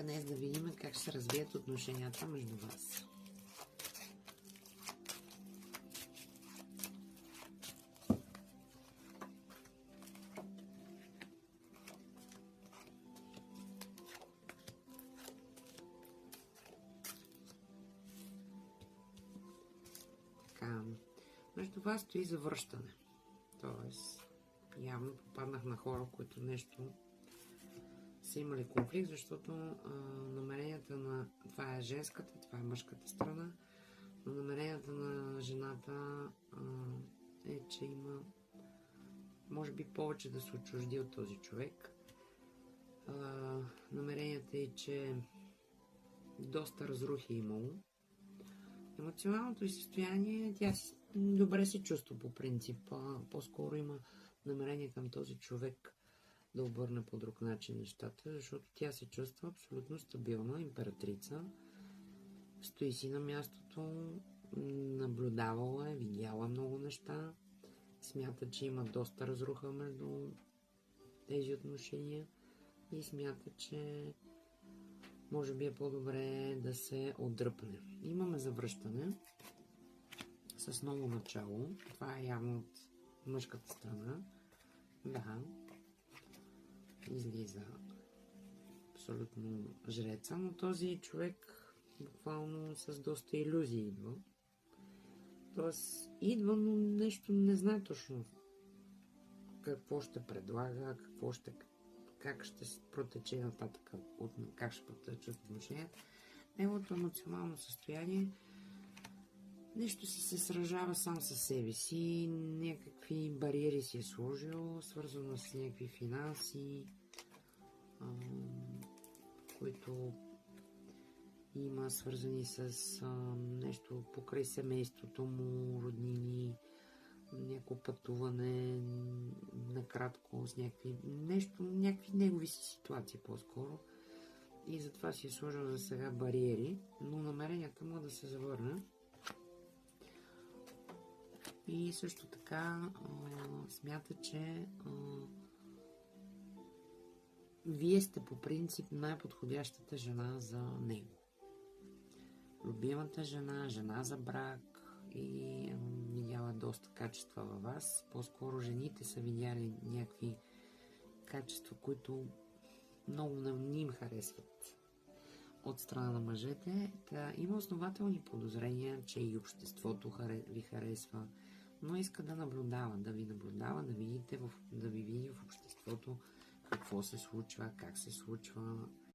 Нека днес да видим как ще се развият отношенията между вас. Така, между вас стои завръщане. Тоест, явно попаднах на хора, които нещо са имали конфликт, защото намеренията на... Това е женската, това е мъжката страна, но намеренията на жената е, че има може би повече да се отчужди от този човек. Намеренията е, че доста разрухи е имало. Емоционалното й състояние, тя добре се чувства по принцип. По-скоро има намерение към този човек да обърне по друг начин нещата, защото тя се чувства абсолютно стабилна, императрица. Стои си на мястото, наблюдавала е, видяла много неща. Смята, че има доста разруха между тези отношения и смята, че може би е по-добре да се отдръпне. Имаме завръщане с ново начало. Това е явно от мъжката страна. Да. Излиза абсолютно жреца, но този човек буквално с доста илюзии идва. Тоест идва, но нещо не знае точно какво ще предлага, как ще се протече нататък, как ще протечат отношенията. Неговото емоционално състояние, нещо се сражава сам със себе си, някакви бариери си е сложил, свързано с някакви финанси, които има свързани с нещо покрай семейството му, роднини, някакво пътуване, накратко с някакви негови си ситуации по-скоро. И затова си е сложил за сега бариери, но намеренията му да се завърне. И също така смята, че вие сте по принцип най-подходящата жена за него. Любимата жена, жена за брак и видяла доста качества във вас. По-скоро жените са видяли някакви качества, които много не им харесват от страна на мъжете. Има основателни подозрения, че и обществото ви харесва, но иска да наблюдава, да ви види в обществото какво се случва, как се случва,